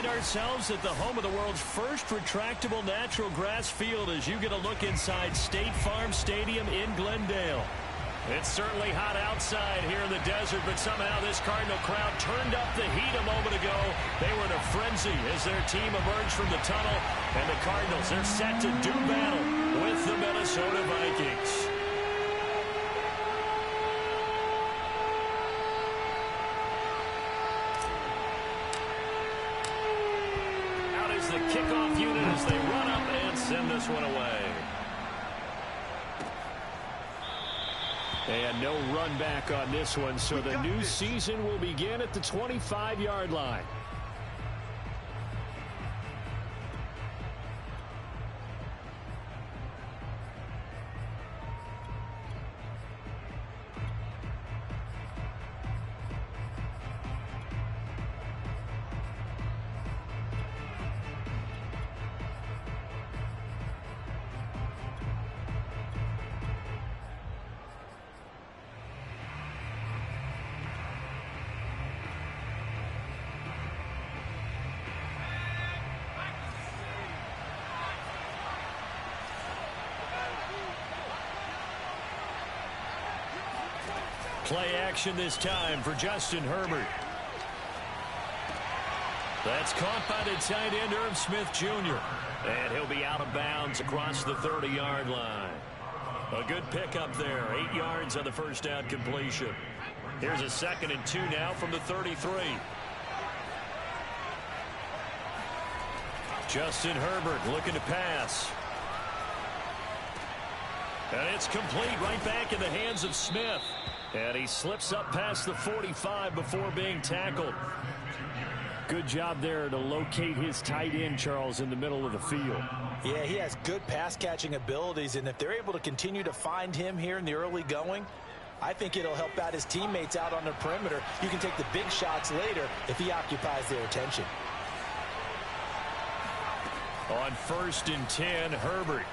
find ourselves at the home of the world's first retractable natural grass field as you get a look inside State Farm Stadium in Glendale. It's certainly hot outside here in the desert, but somehow this Cardinal crowd turned up the heat a moment ago. They were in a frenzy as their team emerged from the tunnel, and the Cardinals, they're set to do battle with the Minnesota Vikings. Out is the kickoff unit as they run up and send this one away. And no run back on this one, so the new season will begin at the 25-yard line. Play action this time for Justin Herbert. That's caught by the tight end, Irv Smith Jr. And he'll be out of bounds across the 30-yard line. A good pickup there. 8 yards on the first down completion. Here's a 2nd and 2 now from the 33. Justin Herbert looking to pass. And it's complete right back in the hands of Smith. And he slips up past the 45 before being tackled. Good job there to locate his tight end, Charles, in the middle of the field. Yeah, he has good pass-catching abilities, and if they're able to continue to find him here in the early going, I think it'll help out his teammates out on the perimeter. You can take the big shots later if he occupies their attention. On 1st and 10, Herbert.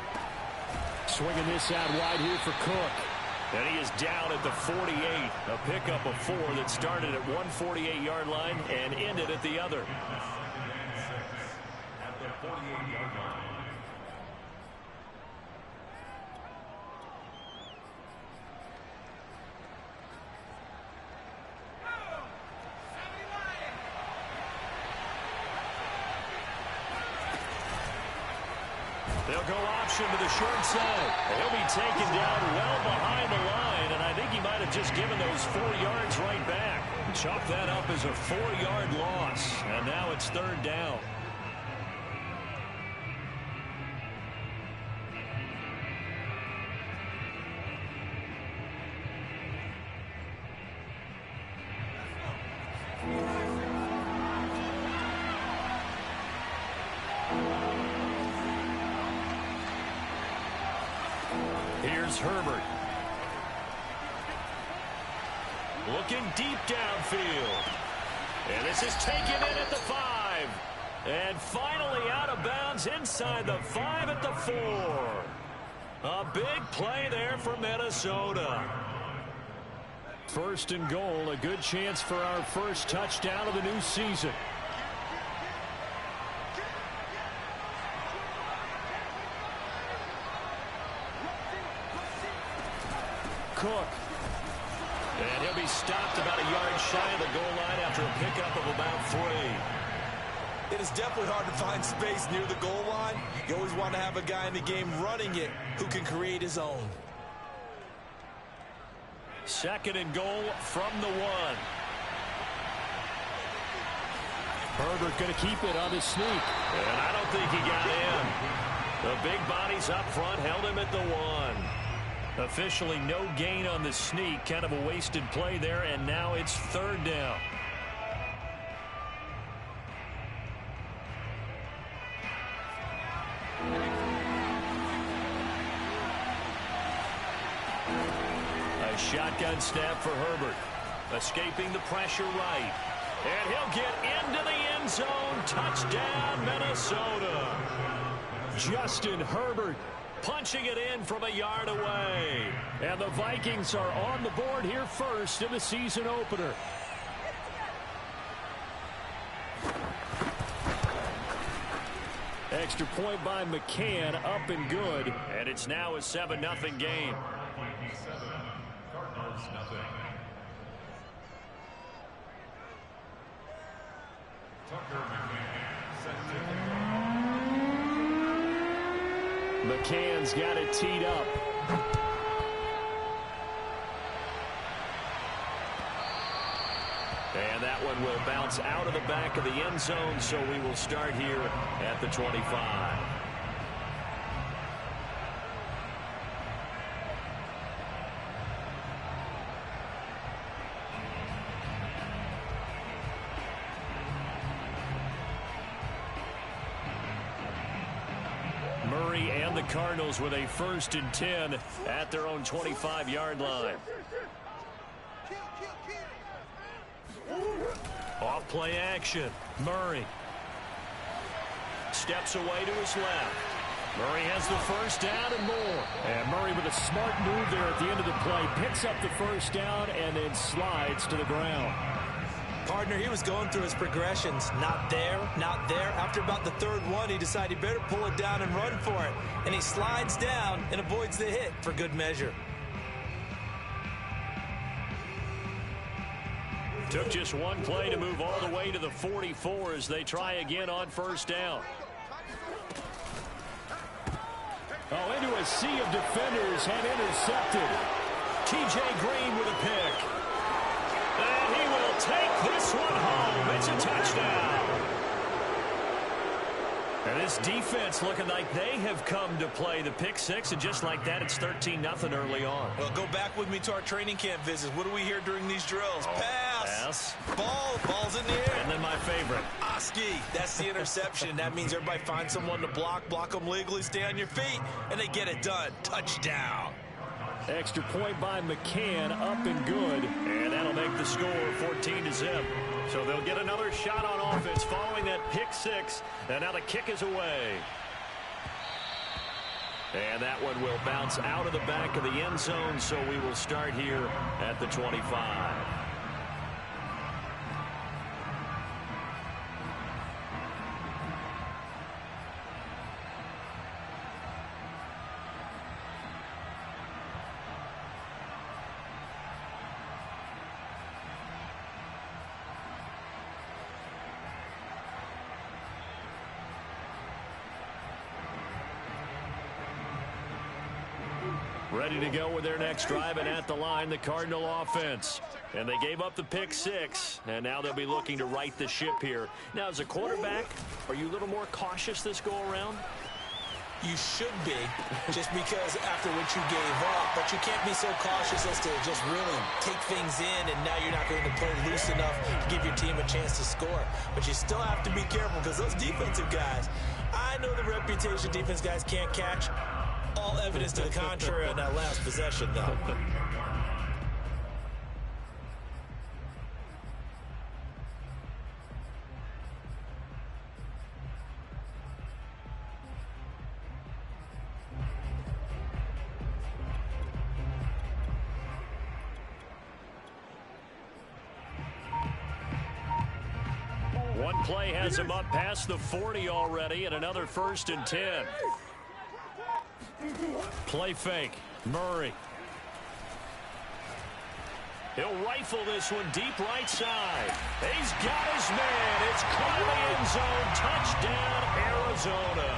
Swinging this out wide here for Cook. And he is down at the 48. A pickup of 4 that started at one 48-yard line and ended at the other. At the 48-yard line. They'll go option to the short side. He'll be taken down well behind the line, and I think he might have just given those 4 yards right back. Chalk that up as a 4-yard loss, and now it's 3rd down. Here's Herbert. Looking deep downfield. And this is taken in at the 5. And finally out of bounds inside the 5 at the 4. A big play there for Minnesota. 1st and goal, a good chance for our first touchdown of the new season. Cook. And he'll be stopped about a yard shy of the goal line after a pickup of about 3. It is definitely hard to find space near the goal line. You always want to have a guy in the game running it who can create his own. 2nd and goal from the 1. Herbert going to keep it on his sneak. And I don't think he got in. The big bodies up front held him at the 1. Officially no gain on the sneak. Kind of a wasted play there, and now it's 3rd down. A shotgun snap for Herbert. Escaping the pressure right. And he'll get into the end zone. Touchdown, Minnesota. Justin Herbert punching it in from a yard away. And the Vikings are on the board here first in the season opener. Extra point by McCann, up and good. And it's now a 7-0 game. McCann's got it teed up. And that one will bounce out of the back of the end zone, so we will start here at the 25. Murray and the Cardinals with a 1st and 10 at their own 25-yard line. Off play action. Murray steps away to his left. Murray has the 1st down and more. And Murray with a smart move there at the end of the play. Picks up the 1st down and then slides to the ground. Partner, he was going through his progressions. Not there, not there. After about the 3rd one, he decided he better pull it down and run for it. And he slides down and avoids the hit for good measure. Took just one play to move all the way to the 44 as they try again on 1st down. Oh, into a sea of defenders and intercepted. T.J. Green with a pick. And he will take this one home. It's a touchdown. And this defense looking like they have come to play the pick 6, and just like that, it's 13-0 early on. Well, go back with me to our training camp visits. What do we hear during these drills? Pass. Ball's in the air. And then my favorite. Oski. That's the interception. That means everybody finds someone to block them legally, stay on your feet, and they get it done. Touchdown. Extra point by McCann, up and good. And that'll make the score 14-0. So they'll get another shot on offense following that pick 6. And now the kick is away. And that one will bounce out of the back of the end zone. So we will start here at the 25. Ready to go with their next drive, and at the line, the Cardinal offense. And they gave up the pick 6, and now they'll be looking to right the ship here. Now, as a quarterback, are you a little more cautious this go-around? You should be, just because after what you gave up, but you can't be so cautious as to just really take things in, and now you're not going to play loose enough to give your team a chance to score. But you still have to be careful, because those defensive guys, I know the reputation defense guys can't catch. All evidence to the contrary on that last possession, though. One play has him up past the 40 already, and another 1st and 10. Play fake. Murray. He'll rifle this one deep right side. He's got his man. It's caught in the end zone. Touchdown, Arizona.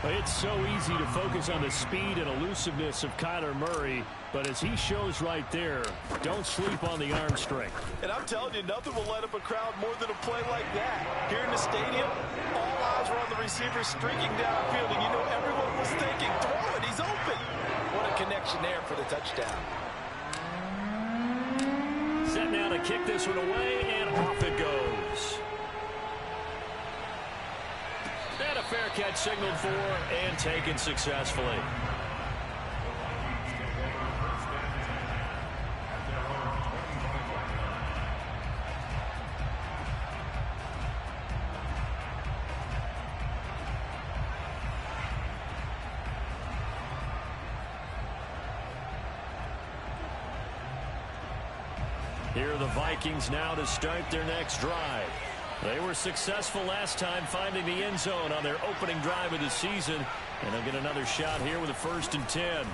It's so easy to focus on the speed and elusiveness of Kyler Murray, but as he shows right there, don't sleep on the arm strength. And I'm telling you, nothing will light up a crowd more than a play like that. Here in the stadium, all eyes were on the receiver streaking downfield, and you know everyone was thinking, throw it, he's open. What a connection there for the touchdown. Set now to kick this one away, and off it goes. And a fair catch signaled for and taken successfully. Here are the Vikings now to start their next drive. They were successful last time finding the end zone on their opening drive of the season. And they'll get another shot here with a 1st and 10.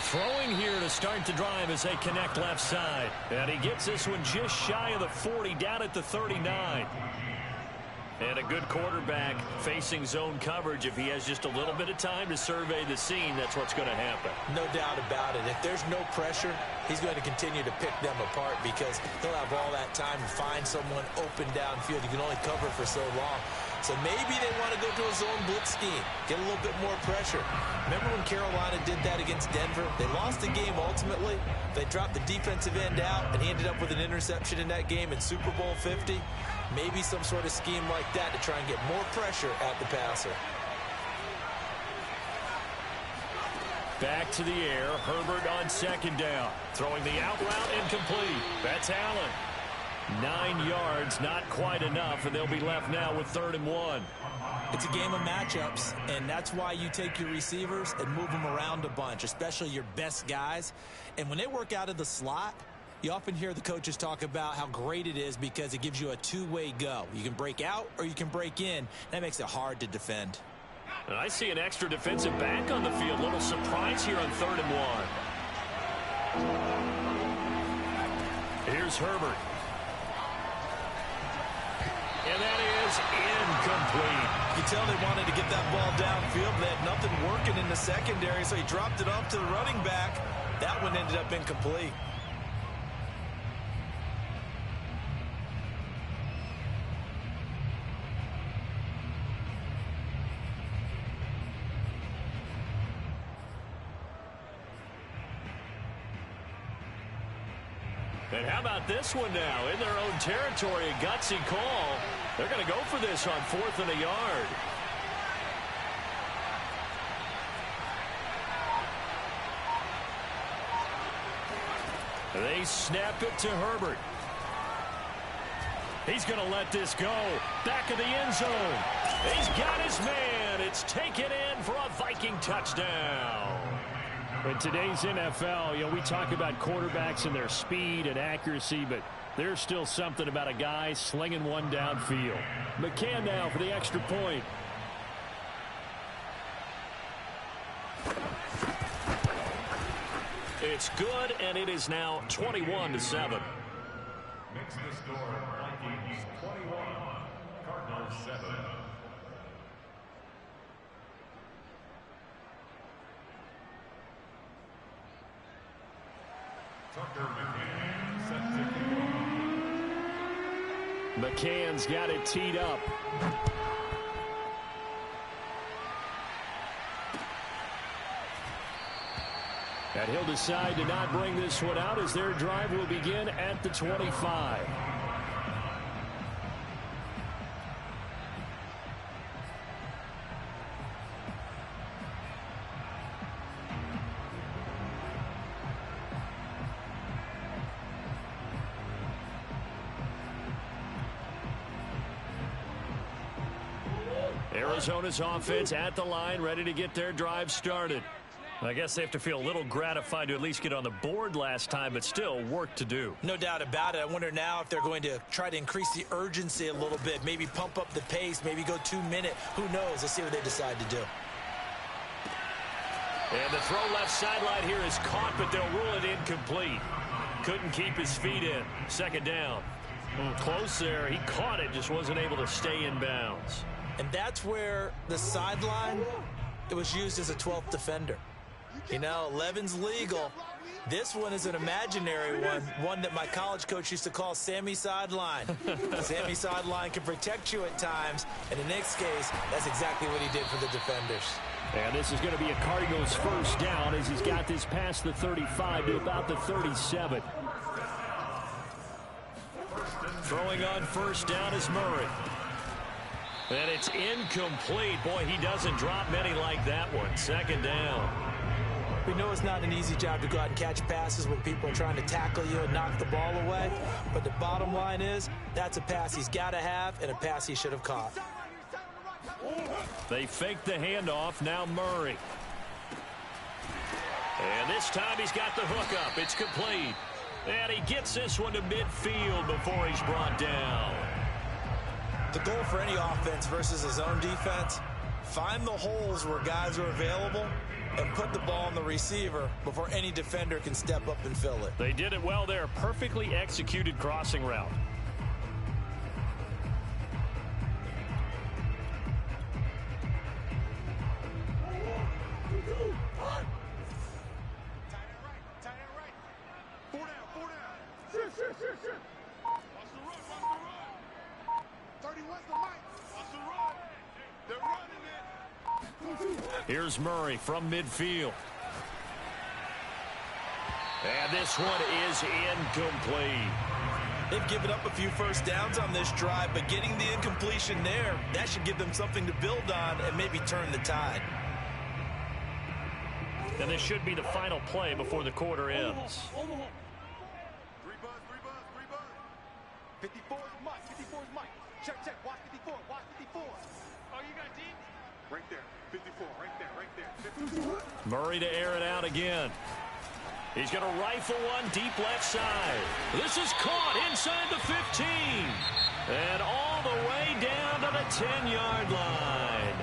Throwing here to start the drive as they connect left side. And he gets this one just shy of the 40, down at the 39. And a good quarterback facing zone coverage. If he has just a little bit of time to survey the scene, that's what's going to happen. No doubt about it. If there's no pressure, he's going to continue to pick them apart because he'll have all that time to find someone open downfield. You can only cover for so long. So maybe they want to go to a zone blitz scheme, get a little bit more pressure. Remember when Carolina did that against Denver? They lost the game ultimately. They dropped the defensive end out, and he ended up with an interception in that game in Super Bowl 50. Maybe some sort of scheme like that to try and get more pressure at the passer. Back to the air. Herbert on 2nd down. Throwing the out route incomplete. That's Allen. 9 yards, not quite enough, and they'll be left now with 3rd and 1. It's a game of matchups, and that's why you take your receivers and move them around a bunch, especially your best guys. And when they work out of the slot, you often hear the coaches talk about how great it is because it gives you a two-way go. You can break out or you can break in. That makes it hard to defend. And I see an extra defensive back on the field. Little surprise here on 3rd and 1. Here's Herbert. And that is incomplete. You can tell they wanted to get that ball downfield. They had nothing working in the secondary, so he dropped it off to the running back. That one ended up incomplete. And how about this one now? In their own territory, a gutsy call. They're going to go for this on 4th and a yard. They snap it to Herbert. He's going to let this go. Back of the end zone. He's got his man. It's taken in for a Viking touchdown. In today's NFL, we talk about quarterbacks and their speed and accuracy, but there's still something about a guy slinging one downfield. McCann now for the extra point. It's good, and it is now 21-7. Makes the score Vikings 21, Cardinals 7. Tucker McCann set to kick off. McCann's got it teed up. And he'll decide to not bring this one out as their drive will begin at the 25. Arizona's offense at the line, ready to get their drive started. I guess they have to feel a little gratified to at least get on the board last time, but still work to do. No doubt about it. I wonder now if they're going to try to increase the urgency a little bit, maybe pump up the pace, maybe go 2-minute. Who knows? Let's see what they decide to do. And the throw left sideline here is caught, but they'll rule it incomplete. Couldn't keep his feet in. 2nd down. Close there. He caught it, just wasn't able to stay in bounds. And that's where the sideline, it was used as a 12th defender. 11's legal. This one is an imaginary one that my college coach used to call Sammy Sideline. Sammy Sideline can protect you at times, and in this case, that's exactly what he did for the defenders. And this is going to be a Cardinals 1st down as he's got this past the 35 to about the 37. Throwing on 1st down is Murray. And it's incomplete. Boy, he doesn't drop many like that one. 2nd down. We know it's not an easy job to go out and catch passes when people are trying to tackle you and knock the ball away. But the bottom line is, that's a pass he's got to have and a pass he should have caught. They fake the handoff. Now Murray. And this time he's got the hook up. It's complete. And he gets this one to midfield before he's brought down. The goal for any offense versus a zone defense, find the holes where guys are available and put the ball on the receiver before any defender can step up and fill it. They did it well there. Perfectly executed crossing route. Here's Murray from midfield. And this one is incomplete. They've given up a few first downs on this drive, but getting the incompletion there, that should give them something to build on and maybe turn the tide. And this should be the final play before the quarter ends. 54 is Mike. 54 is Mike. Check. Watch 54. Watch 54. Oh, you got deep? Right there. 54. Right there. 54. Murray to air it out again. He's going to rifle one deep left side. This is caught inside the 15. And all the way down to the 10-yard line.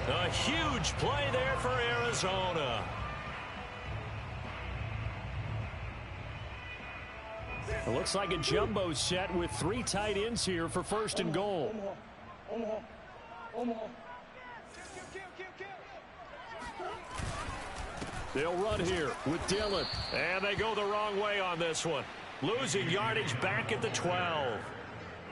A huge play there for Arizona. It looks like a jumbo set with 3 tight ends here for first and goal. They'll run here with Dillon. And they go the wrong way on this one. Losing yardage back at the 12.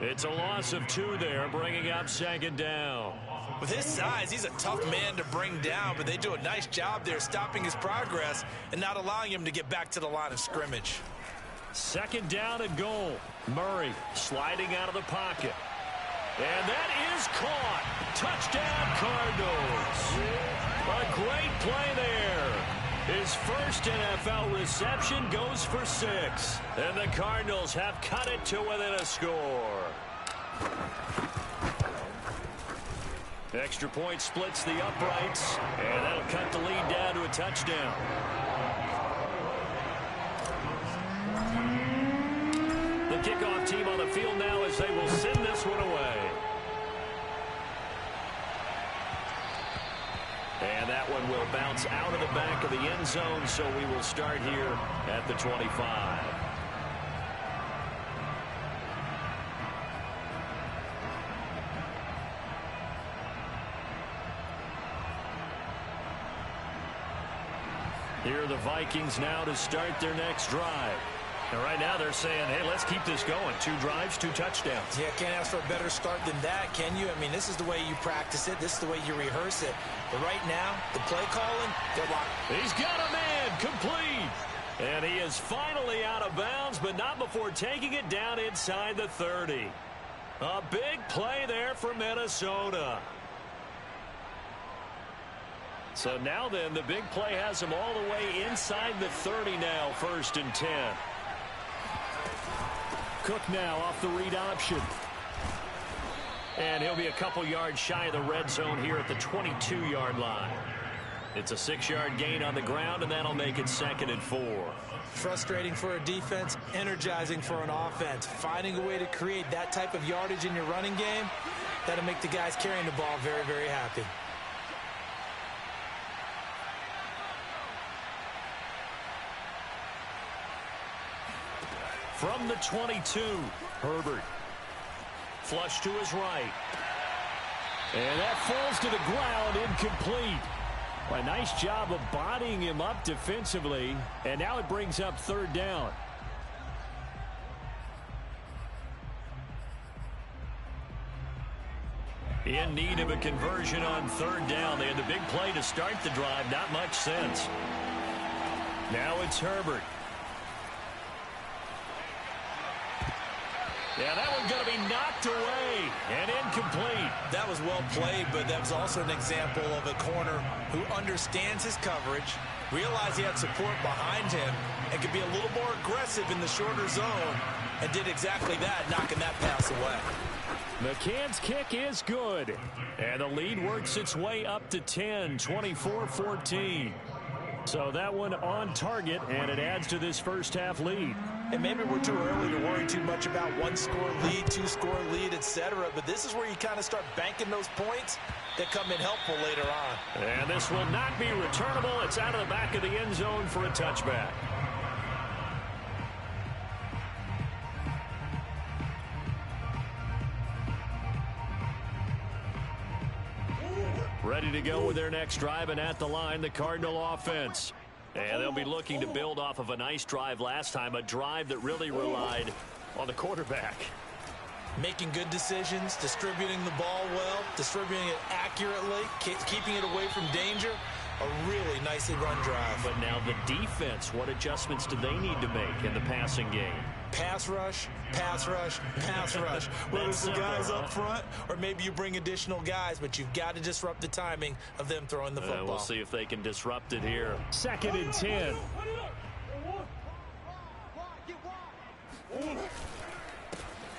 It's a loss of 2 there, bringing up second down. With his size, he's a tough man to bring down, but they do a nice job there stopping his progress and not allowing him to get back to the line of scrimmage. Second down and goal. Murray sliding out of the pocket. And that is caught. Touchdown, Cardinals. A great play there. His first NFL reception goes for 6. And the Cardinals have cut it to within a score. Extra point splits the uprights. And that'll cut the lead down to a touchdown. The kickoff team on the field now as they will send this one away. And that one will bounce out of the back of the end zone, so we will start here at the 25. Here are the Vikings now to start their next drive. And right now they're saying, hey, let's keep this going. 2 drives, 2 touchdowns. Yeah, can't ask for a better start than that, can you? I mean, this is the way you practice it. This is the way you rehearse it. But right now, the play calling, they're locked. He's got a man complete. And he is finally out of bounds, but not before taking it down inside the 30. A big play there for Minnesota. So now then, the big play has him all the way inside the 30 now, 1st and 10. Cook now off the read option. And he'll be a couple yards shy of the red zone here at the 22-yard line. It's a 6-yard gain on the ground, and that'll make it 2nd and 4. Frustrating for a defense, energizing for an offense. Finding a way to create that type of yardage in your running game, that'll make the guys carrying the ball very, very happy. From the 22, Herbert. Flush to his right. And that falls to the ground, incomplete. A nice job of bodying him up defensively. And now it brings up 3rd down. In need of a conversion on 3rd down. They had the big play to start the drive. Not much sense. Now it's Herbert. Yeah, that one's going to be knocked away and incomplete. That was well played, but that was also an example of a corner who understands his coverage, realized he had support behind him, and could be a little more aggressive in the shorter zone, and did exactly that, knocking that pass away. McCann's kick is good, and the lead works its way up to 10, 24-14. So that one on target, and it adds to this first half lead. And maybe we're too early to worry too much about one-score lead, two-score lead, etc. But this is where you kind of start banking those points that come in helpful later on. And this will not be returnable. It's out of the back of the end zone for a touchback. Ready to go with their next drive, and at the line, the Cardinal offense. And they'll be looking to build off of a nice drive last time, a drive that really relied on the quarterback. Making good decisions, distributing the ball well, distributing it accurately, keeping it away from danger. A really nicely run drive. But now the defense, what adjustments do they need to make in the passing game? Pass rush, pass rush, pass rush. Whether it's the guys up front or maybe you bring additional guys, but you've got to disrupt the timing of them throwing the football. We'll see if they can disrupt it here. 2nd and 10.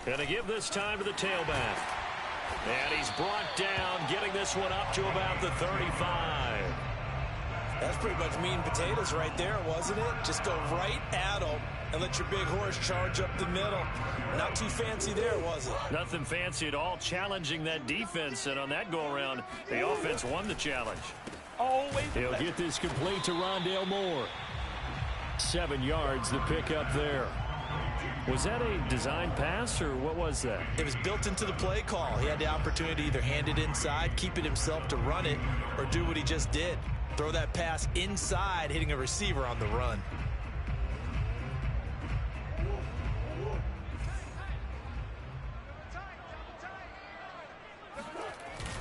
Gonna give this time to the tailback. And he's brought down, getting this one up to about the 35. That's pretty much meat and potatoes right there, wasn't it? Just go right at them and let your big horse charge up the middle. Not too fancy there, was it? Nothing fancy at all, challenging that defense. And on that go-around, the offense won the challenge. He'll get this complete to Rondale Moore. 7 yards, the pickup there. Was that a design pass, or what was that? It was built into the play call. He had the opportunity to either hand it inside, keep it himself to run it, or do what he just did. Throw that pass inside, hitting a receiver on the run.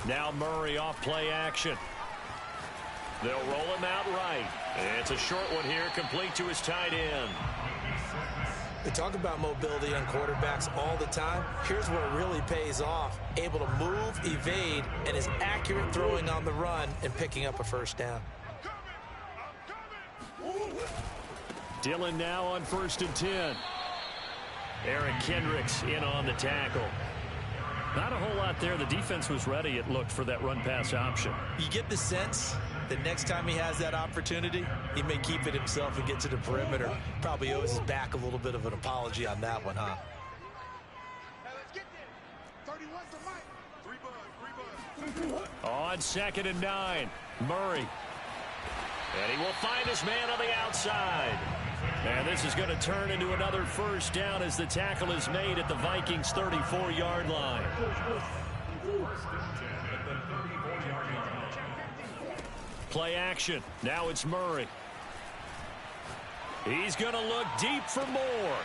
Now Murray off play action. They'll roll him out right. It's a short one here, complete to his tight end. We talk about mobility on quarterbacks all the time. Here's where it really pays off. Able to move, evade, and is accurate throwing on the run and picking up a first down. Dillon now on 1st and 10. Eric Kendricks in on the tackle. Not a whole lot there. The defense was ready, it looked, for that run-pass option. You get the sense that next time he has that opportunity, he may keep it himself and get to the perimeter. Probably owes his back a little bit of an apology on that one, huh? Hey, let's get there. 31 to Mike. 3 buds. On 2nd and 9, Murray. And he will find his man on the outside. And this is going to turn into another first down as the tackle is made at the Vikings' 34-yard line. Play action. Now it's Murray. He's going to look deep for more.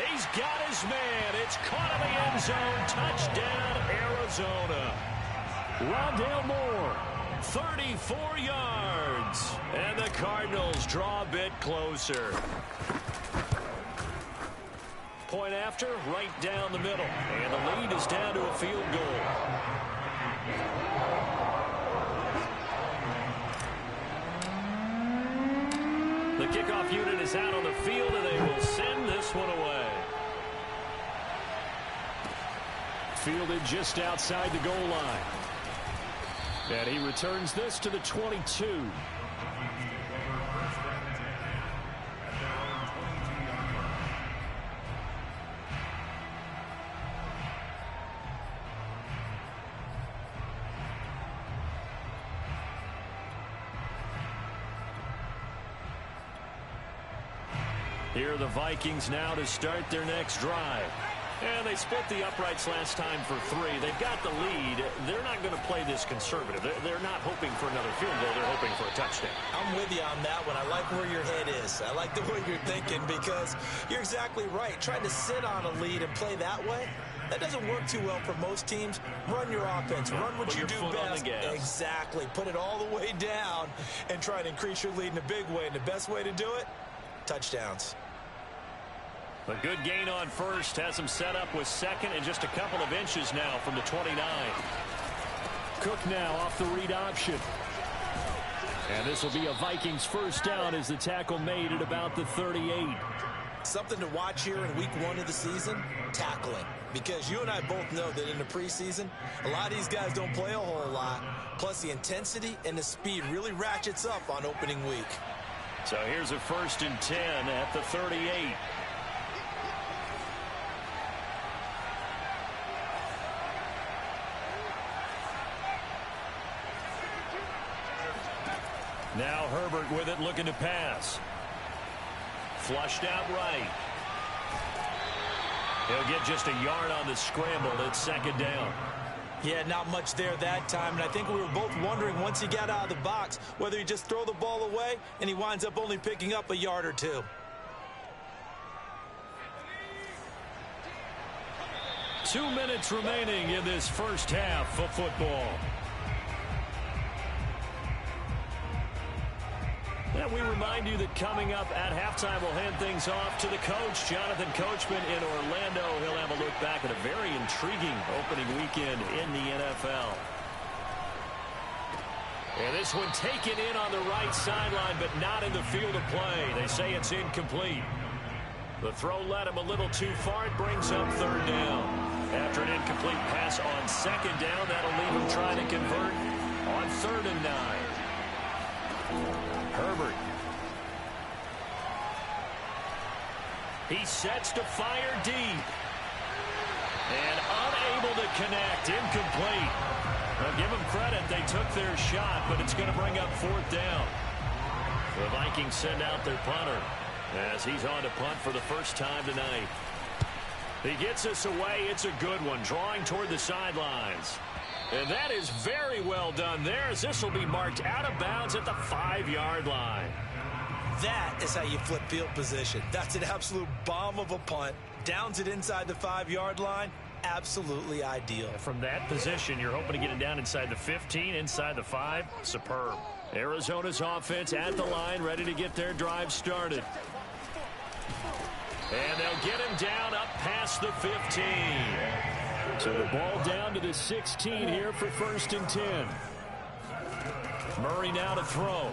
He's got his man. It's caught in the end zone. Touchdown, Arizona. Rondale Moore, 34 yards. And the Cardinals draw a bit closer. Point after, right down the middle. And the lead is down to a field goal. The kickoff unit is out on the field, and they will send this one away. Fielded just outside the goal line. And he returns this to the 22. Here are the Vikings now to start their next drive. And they split the uprights last time for 3. They've got the lead. They're not going to play this conservative. They're not hoping for another field goal. They're hoping for a touchdown. I'm with you on that one. I like where your head is. I like the way you're thinking because you're exactly right. Trying to sit on a lead and play that way, that doesn't work too well for most teams. Run your offense. Run what you do best. Exactly. Put it all the way down and try to increase your lead in a big way. And the best way to do it, touchdowns. A good gain on first has him set up with second and just a couple of inches now from the 29. Cook now off the read option. And this will be a Vikings first down as the tackle made at about the 38. Something to watch here in week 1 of the season, tackling. Because you and I both know that in the preseason, a lot of these guys don't play a whole lot. Plus the intensity and the speed really ratchets up on opening week. So here's a 1st and 10 at the 38. Now Herbert with it, looking to pass. Flushed out right. He'll get just a yard on the scramble. It's second down. Yeah, not much there that time, and I think we were both wondering once he got out of the box whether he just throw the ball away and he winds up only picking up a yard or two. Two minutes remaining in this first half of football. And we remind you that coming up at halftime, we'll hand things off to the coach, Jonathan Coachman in Orlando. He'll have a look back at a very intriguing opening weekend in the NFL. And this one taken in on the right sideline, but not in the field of play. They say it's incomplete. The throw led him a little too far. It brings up third down. After an incomplete pass on second down, that'll leave him trying to convert on 3rd and 9. Herbert. He sets to fire deep. And unable to connect. Incomplete. Well, give them credit. They took their shot, but it's going to bring up 4th down. The Vikings send out their punter as he's on to punt for the first time tonight. He gets us away. It's a good one, drawing toward the sidelines. And that is very well done there, as this will be marked out of bounds at the 5-yard line. That is how you flip field position. That's an absolute bomb of a punt. Downs it inside the 5-yard line. Absolutely ideal. From that position, you're hoping to get it down inside the 15, inside the 5. Superb. Arizona's offense at the line, ready to get their drive started. And they'll get him down up past the 15. So the ball down to the 16 here for 1st and 10. Murray now to throw.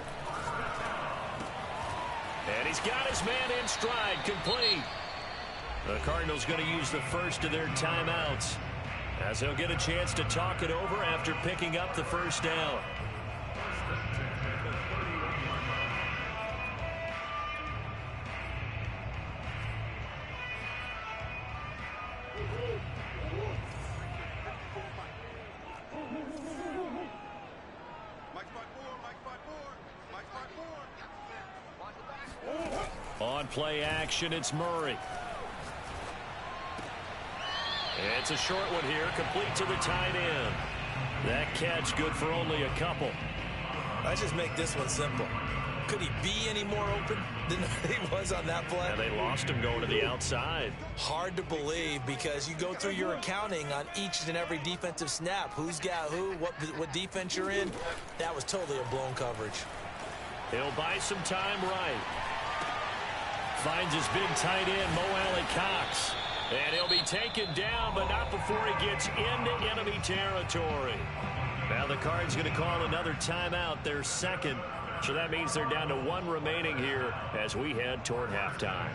And he's got his man in stride, complete. The Cardinals going to use the first of their timeouts, as they'll get a chance to talk it over after picking up the first down. On play action, it's Murray. It's a short one here, complete to the tight end. That catch good for only a couple. Let's just make this one simple. Could he be any more open than he was on that play? And they lost him going to the outside. Hard to believe, because you go through your accounting on each and every defensive snap. Who's got who, what defense you're in. That was totally a blown coverage. He'll buy some time right. Finds his big tight end, Mo Alley-Cox. And he'll be taken down, but not before he gets into enemy territory. Now the Cards going to call another timeout, their second. So that means they're down to 1 remaining here as we head toward halftime.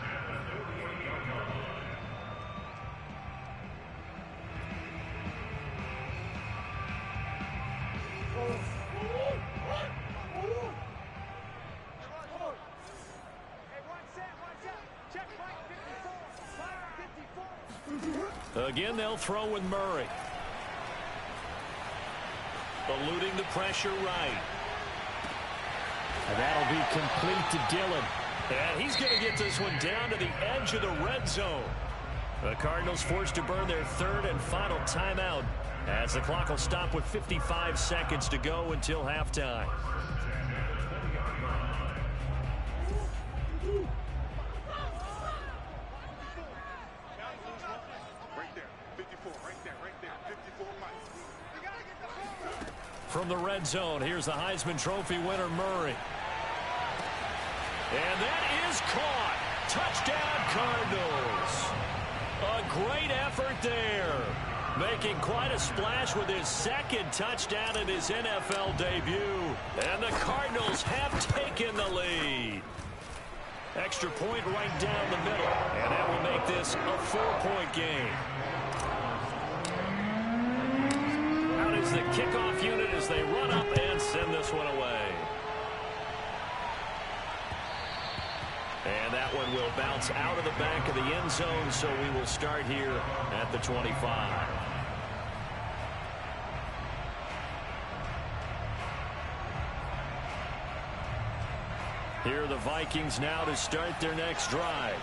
Again, they'll throw with Murray. Eluding the pressure right. And that'll be complete to Dillon. And he's going to get this one down to the edge of the red zone. The Cardinals forced to burn their 3rd and final timeout, as the clock will stop with 55 seconds to go until halftime. From the red zone, here's the Heisman Trophy winner, Murray. And that is caught. Touchdown, Cardinals. A great effort there. Making quite a splash with his 2nd touchdown in his NFL debut. And the Cardinals have taken the lead. Extra point right down the middle. And that will make this a 4-point game. Out is the kickoff unit as they run up and send this one away. And that one will bounce out of the back of the end zone, so we will start here at the 25. Here are the Vikings now to start their next drive.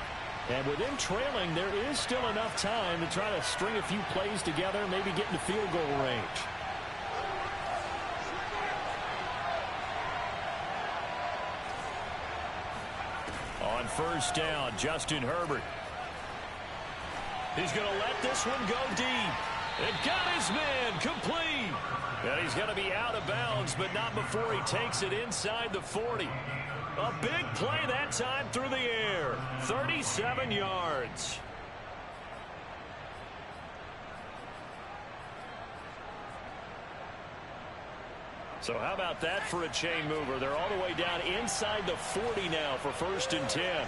And with them trailing, there is still enough time to try to string a few plays together, maybe get into field goal range. On first down, Justin Herbert. He's going to let this one go deep. And got his man complete. And he's going to be out of bounds, but not before he takes it inside the 40. A big play that time through the air. 37 yards. So how about that for a chain mover? They're all the way down inside the 40 now for 1st and 10.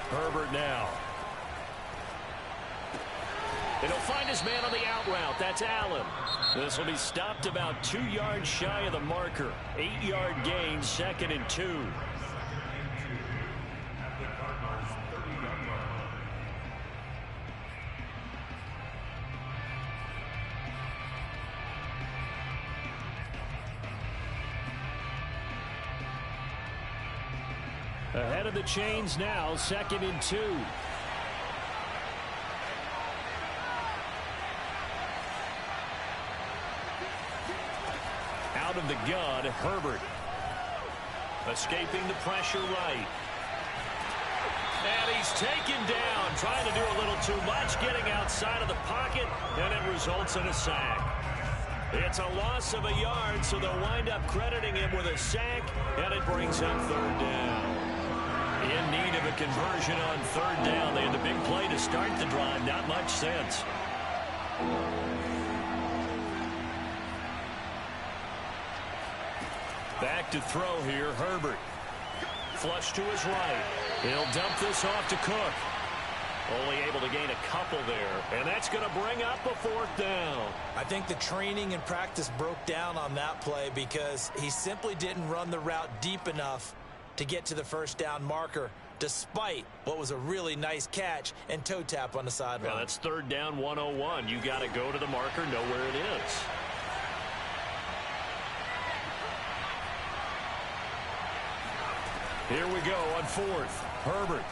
Herbert now. And he'll find his man on the out route. That's Allen. This will be stopped about 2 yards shy of the marker. 8-yard gain, 2nd and 2. Ahead of the chains now, 2nd and 2. Out of the gun, Herbert. Escaping the pressure right. And he's taken down, trying to do a little too much, getting outside of the pocket, and it results in a sack. It's a loss of a yard, so they'll wind up crediting him with a sack, and it brings up 3rd down. In need of a conversion on 3rd down. They had the big play to start the drive. Not much sense. Back to throw here, Herbert. Flush to his right. He'll dump this off to Cook. Only able to gain a couple there, and that's going to bring up a 4th down. I think the training and practice broke down on that play because he simply didn't run the route deep enough to get to the 1st down marker, despite what was a really nice catch and toe tap on the sideline. Well, that's 3rd down 101. You got to go to the marker, know where it is. Here we go on 4th. Herbert.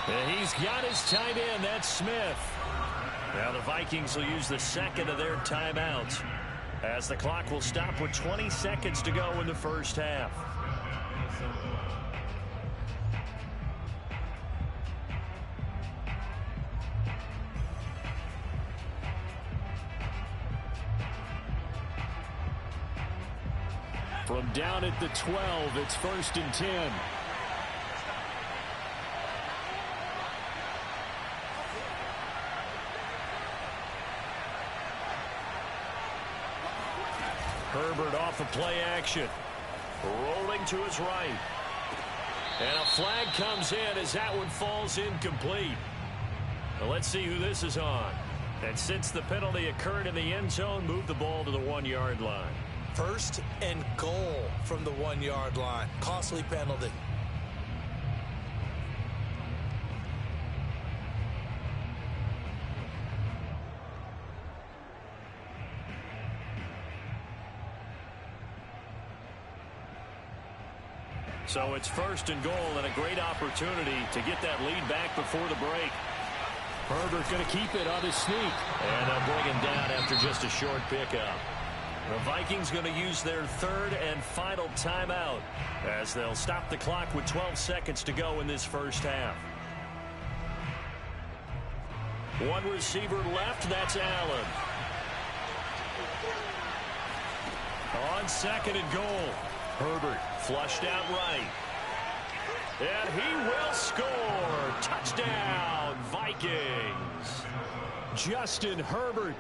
And he's got his tight end. That's Smith. Now the Vikings will use the 2nd of their timeouts, as the clock will stop with 20 seconds to go in the 1st half. From down at the 12, it's 1st and 10. Herbert off of play action. Rolling to his right. And a flag comes in as that one falls incomplete. Well, let's see who this is on. And since the penalty occurred in the end zone, move the ball to the 1-yard line. 1st and goal from the 1-yard line. Costly penalty. So it's 1st and goal, and a great opportunity to get that lead back before the break. Herbert going to keep it on his sneak. And they'll bring him down after just a short pickup. The Vikings going to use their 3rd and final timeout, as they'll stop the clock with 12 seconds to go in this 1st half. One receiver left, that's Allen. On 2nd and goal, Herbert flushed out right. And he will score. Touchdown, Vikings. Justin Herbert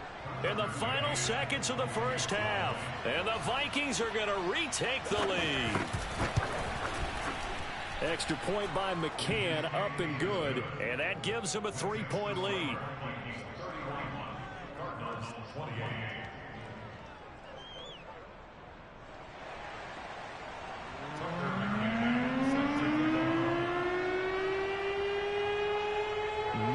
in the final seconds of the 1st half. And the Vikings are going to retake the lead. Extra point by McCann, up and good. And that gives them a 3-point lead.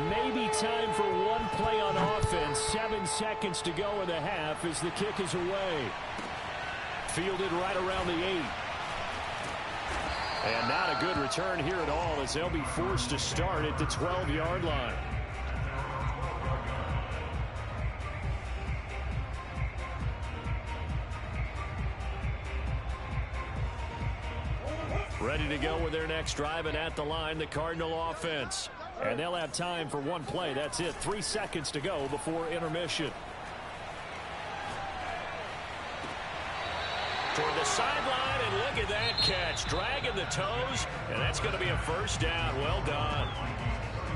Maybe time for one play on offense. 7 seconds to go in the half as the kick is away. Fielded right around the 8. And not a good return here at all as they'll be forced to start at the 12-yard line. Ready to go with their next drive, and at the line, the Cardinal offense. And they'll have time for one play. That's it. 3 seconds to go before intermission. Toward the sideline, and look at that catch. Dragging the toes, and that's going to be a first down. Well done.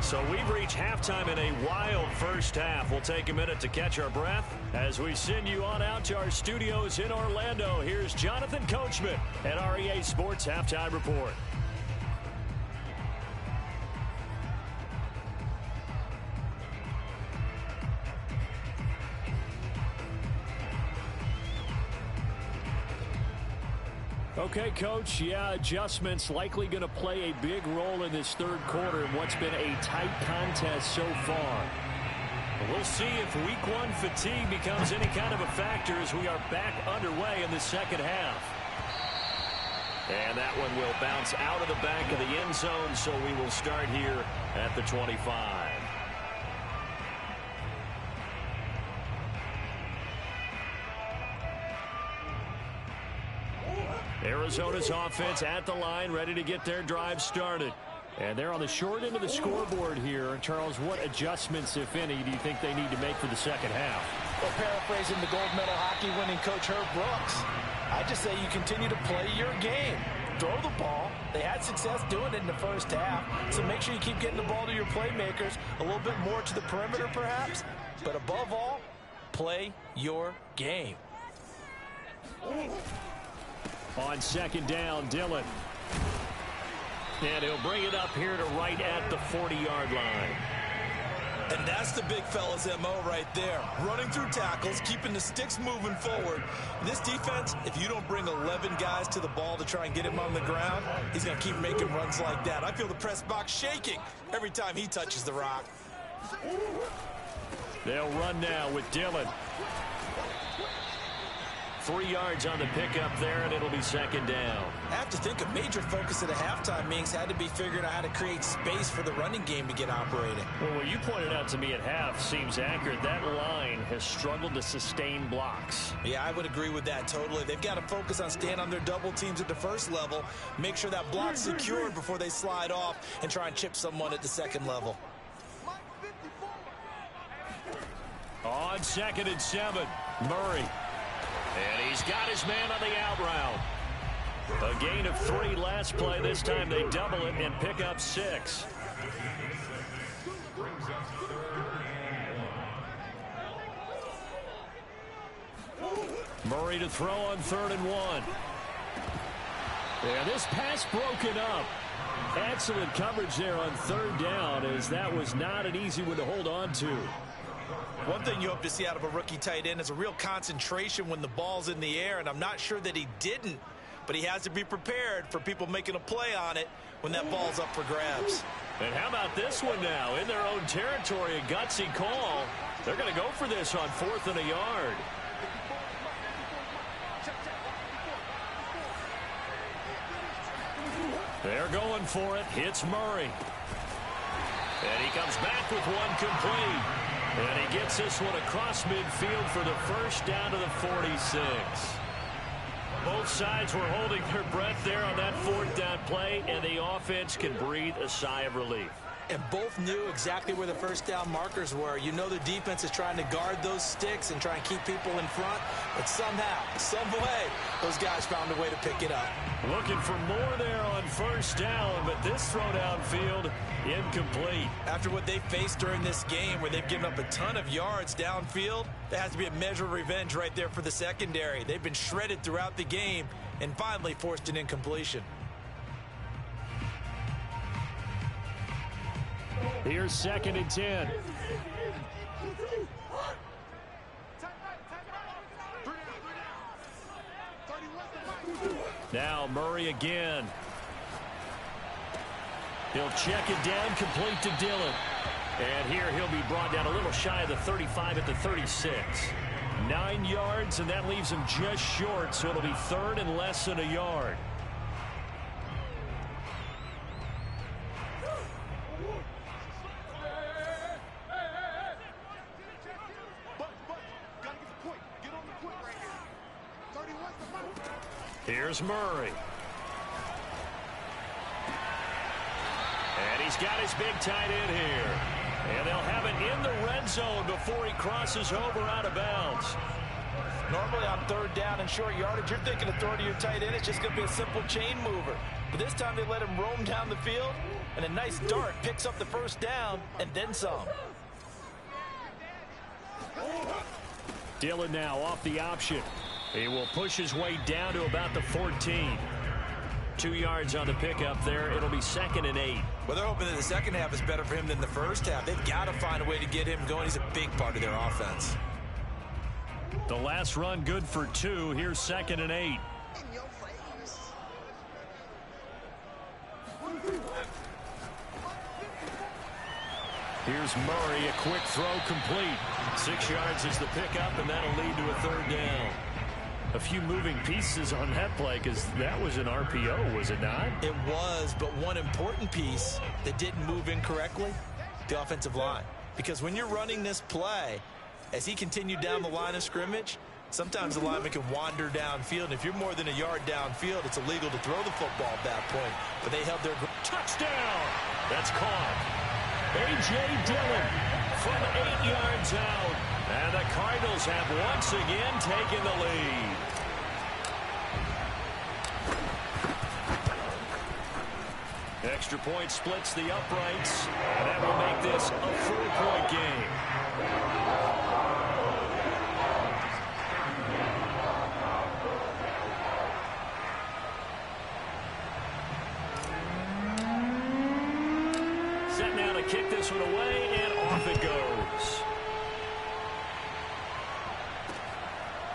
So we've reached halftime in a wild first half. We'll take a minute to catch our breath as we send you on out to our studios in Orlando. Here's Jonathan Coachman at REA Sports Halftime Report. Okay, Coach, yeah, adjustments likely going to play a big role in this third quarter in what's been a tight contest so far. We'll see if week one fatigue becomes any kind of a factor as we are back underway in the second half. And that one will bounce out of the back of the end zone, so we will start here at the 25. Arizona's offense at the line, ready to get their drive started. And they're on the short end of the scoreboard here. Charles, what adjustments, if any, do you think they need to make for the second half? Well, paraphrasing the gold medal hockey winning coach Herb Brooks, I just say you continue to play your game. Throw the ball. They had success doing it in the first half, so make sure you keep getting the ball to your playmakers, a little bit more to the perimeter perhaps, but above all, play your game. On second down, Dillon. And he'll bring it up here to right at the 40-yard line. And that's the big fella's MO right there. Running through tackles, keeping the sticks moving forward. This defense, if you don't bring 11 guys to the ball to try and get him on the ground, he's going to keep making runs like that. I feel the press box shaking every time he touches the rock. They'll run now with Dillon. 3 yards on the pickup there, and it'll be second down. I have to think a major focus of the halftime meetings had to be figuring out how to create space for the running game to get operating. Well, what you pointed out to me at half seems accurate. That line has struggled to sustain blocks. Yeah, I would agree with that totally. They've got to focus on staying on their double teams at the first level, make sure that block's secured before they slide off and try and chip someone at the second level. On 2nd and 7, Murray. And he's got his man on the out route. A gain of 3 last play. This time they double it and pick up 6. Murray to throw on 3rd and 1. And this pass broken up. Excellent coverage there on 3rd down, as that was not an easy one to hold on to. One thing you hope to see out of a rookie tight end is a real concentration when the ball's in the air, and I'm not sure that he didn't, but he has to be prepared for people making a play on it when that ball's up for grabs. And how about this one now? In their own territory, a gutsy call. They're going to go for this on 4th and a yard. They're going for it. Hits Murray. And he comes back with one complete. And he gets this one across midfield for the first down to the 46. Both sides were holding their breath there on that 4th down play, and the offense can breathe a sigh of relief. And both knew exactly where the first down markers were. You know the defense is trying to guard those sticks and try and keep people in front, but somehow, some way, those guys found a way to pick it up. Looking for more there on 1st down, but this throw downfield, incomplete. After what they faced during this game, where they've given up a ton of yards downfield, there has to be a measure of revenge right there for the secondary. They've been shredded throughout the game and finally forced an incompletion. Here's 2nd and 10. Now Murray again. He'll check it down, complete to Dillon. And here he'll be brought down a little shy of the 35 at the 36. 9 yards, and that leaves him just short, so it'll be third and less than a yard. Here's Murray. And he's got his big tight end here. And they'll have it in the red zone before he crosses over out of bounds. Normally on third down and short yardage, you're thinking of throwing to your tight end. It's just going to be a simple chain mover. But this time they let him roam down the field, and a nice dart picks up the first down and then some. Dillon now off the option. He will push his way down to about the 14. 2 yards on the pickup there. It'll be 2nd and 8. Well, they're hoping that the second half is better for him than the first half. They've got to find a way to get him going. He's a big part of their offense. The last run good for 2. Here's 2nd and 8. Here's Murray, a quick throw complete. 6 yards is the pickup, and that'll lead to a third down. A few moving pieces on that play because that was an RPO, was it not? It was, but one important piece that didn't move incorrectly, the offensive line. Because when you're running this play, as he continued down the line of scrimmage, sometimes the lineman can wander downfield. And if you're more than a yard downfield, it's illegal to throw the football at that point. But they held their touchdown. That's caught. A.J. Dillon from 8 yards out. And the Cardinals have once again taken the lead. Extra point splits the uprights. And that will make this a 4-point game. Set now to kick this one away, and off it goes.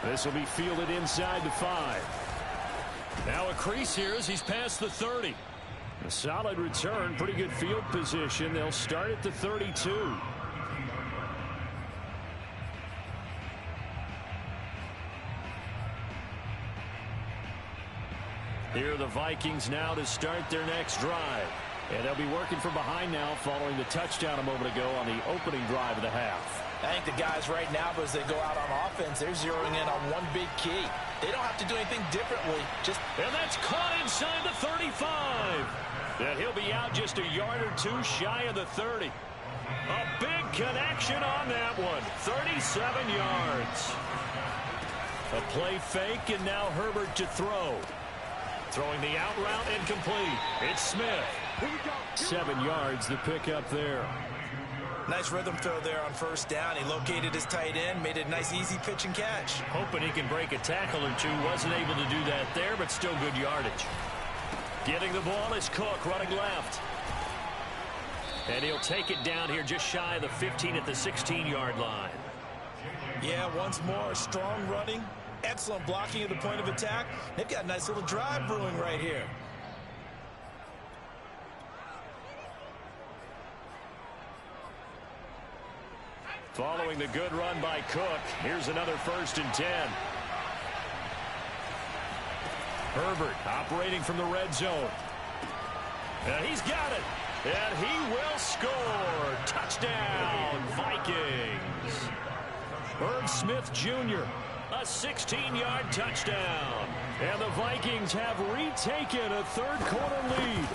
This will be fielded inside the 5. Now a crease here as he's past the 30. A solid return, pretty good field position. They'll start at the 32. Here are the Vikings now to start their next drive. And they'll be working from behind now following the touchdown a moment ago on the opening drive of the half. I think the guys right now, as they go out on offense, they're zeroing in on one big key. They don't have to do anything differently. And that's caught inside the 35. And he'll be out just a yard or two shy of the 30. A big connection on that one. 37 yards. A play fake, and now Herbert to throw. Throwing the out route and complete. It's Smith. 7 yards, the pickup there. Nice rhythm throw there on first down. He located his tight end, made it a nice easy pitch and catch. Hoping he can break a tackle or two. Wasn't able to do that there, but still good yardage. Getting the ball is Cook running left. And he'll take it down here just shy of the 15 at the 16-yard line. Yeah, once more, strong running. Excellent blocking at the point of attack. They've got a nice little drive brewing right here. Following the good run by Cook, here's another 1st and 10. Herbert operating from the red zone. And he's got it. And he will score. Touchdown, Vikings. Herb Smith Jr., a 16-yard touchdown. And the Vikings have retaken a third-quarter lead.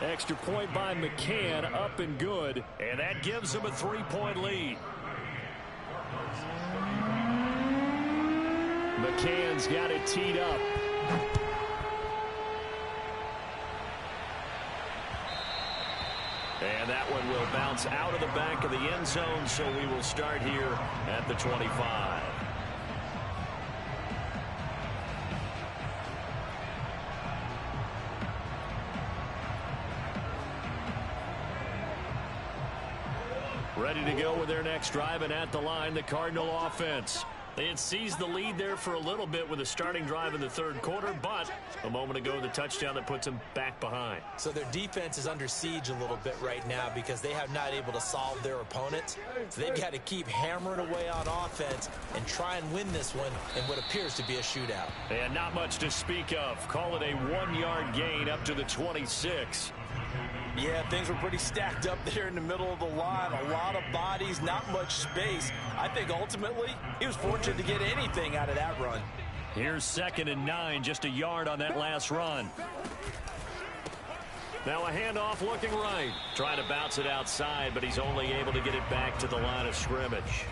Extra point by McCann, up and good. And that gives them a 3-point lead. McCann's got it teed up. And that one will bounce out of the back of the end zone, so we will start here at the 25. Ready to go with their next drive, and at the line, the Cardinal offense. They had seized the lead there for a little bit with a starting drive in the third quarter, but a moment ago, the touchdown that puts them back behind. So their defense is under siege a little bit right now because they have not able to solve their opponents. So they've got to keep hammering away on offense and try and win this one in what appears to be a shootout. And not much to speak of. Call it a 1-yard gain up to the 26. Yeah, things were pretty stacked up there in the middle of the line. A lot of bodies, not much space. I think ultimately he was fortunate to get anything out of that run. Here's 2nd and 9, just a yard on that last run. Now a handoff looking right. Trying to bounce it outside, but he's only able to get it back to the line of scrimmage.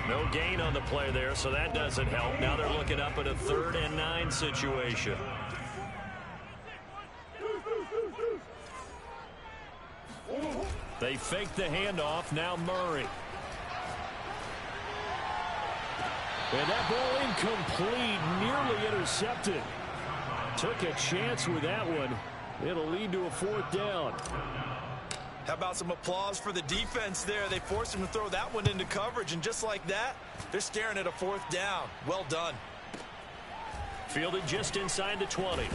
No gain on the play there, so that doesn't help. Now they're looking up at a 3rd and 9 situation. They fake the handoff. Now Murray. And that ball incomplete, nearly intercepted. Took a chance with that one. It'll lead to a 4th down. How about some applause for the defense there? They forced him to throw that one into coverage, and just like that, they're staring at a 4th down. Well done. Fielded just inside the 20.